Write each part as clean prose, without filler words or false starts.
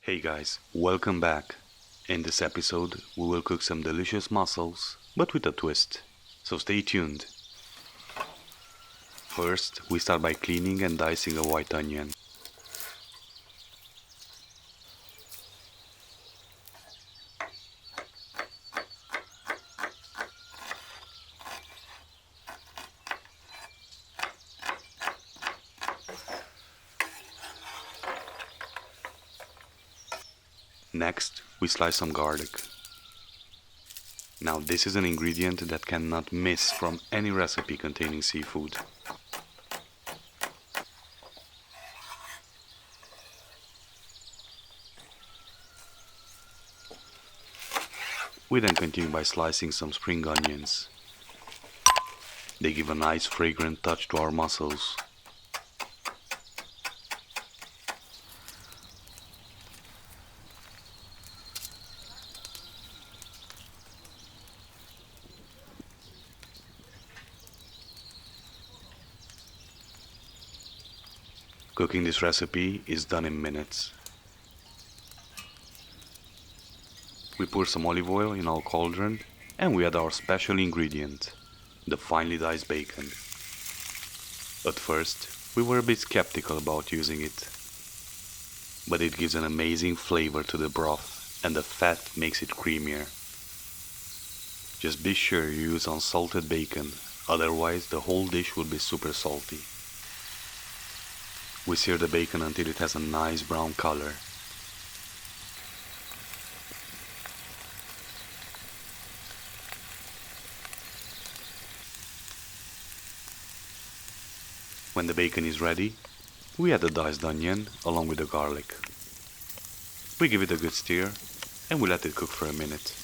Hey guys, welcome back. In this episode, we will cook some delicious mussels, but with a twist. So stay tuned. First, we start by cleaning and dicing a white onion. Next, we slice some garlic. Now this is an ingredient that cannot miss from any recipe containing seafood. We then continue by slicing some spring onions. They give a nice fragrant touch to our mussels. Cooking this recipe is done in minutes. We pour some olive oil in our cauldron and we add our special ingredient, the finely diced bacon. At first, we were a bit skeptical about using it, but it gives an amazing flavor to the broth and the fat makes it creamier. Just be sure you use unsalted bacon, otherwise the whole dish will be super salty. We sear the bacon until it has a nice brown color. When the bacon is ready, we add the diced onion along with the garlic. We give it a good stir and we let it cook for a minute.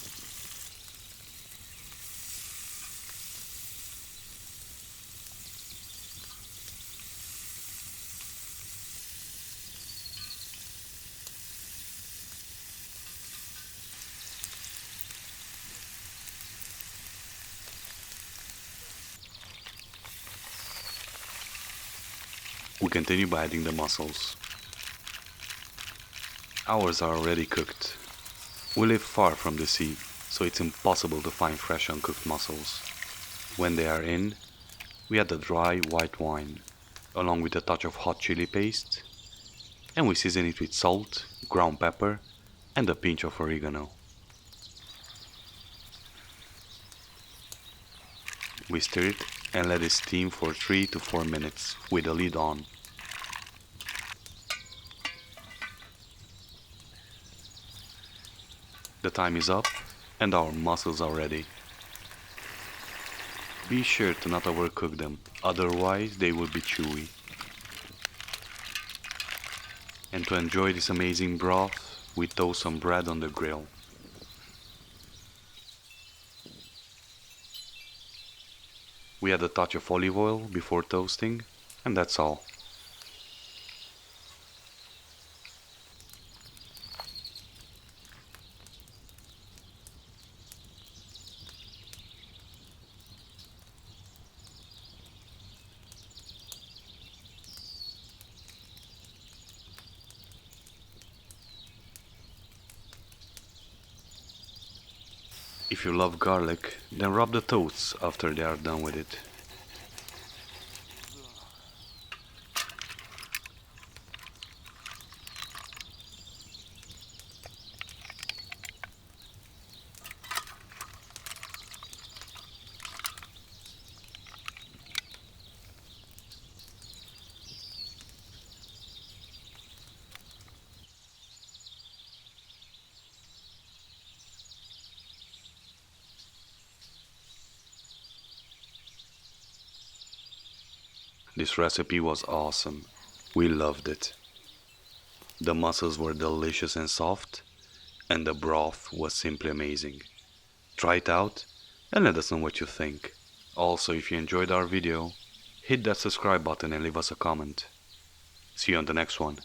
We continue by adding the mussels. Ours are already cooked. We live far from the sea, so it's impossible to find fresh uncooked mussels. When they are in, we add the dry white wine, along with a touch of hot chili paste, and we season it with salt, ground pepper, and a pinch of oregano. We stir it and let it steam for 3 to 4 minutes with the lid on. The time is up and our mussels are ready. Be sure to not overcook them, otherwise they will be chewy. And to enjoy this amazing broth, we toast some bread on the grill. We add a touch of olive oil before toasting, and that's all. If you love garlic, then rub the toasts after they are done with it. This recipe was awesome. We loved it. The mussels were delicious and soft, and the broth was simply amazing. Try it out and let us know what you think. Also, if you enjoyed our video, hit that subscribe button and leave us a comment. See you on the next one.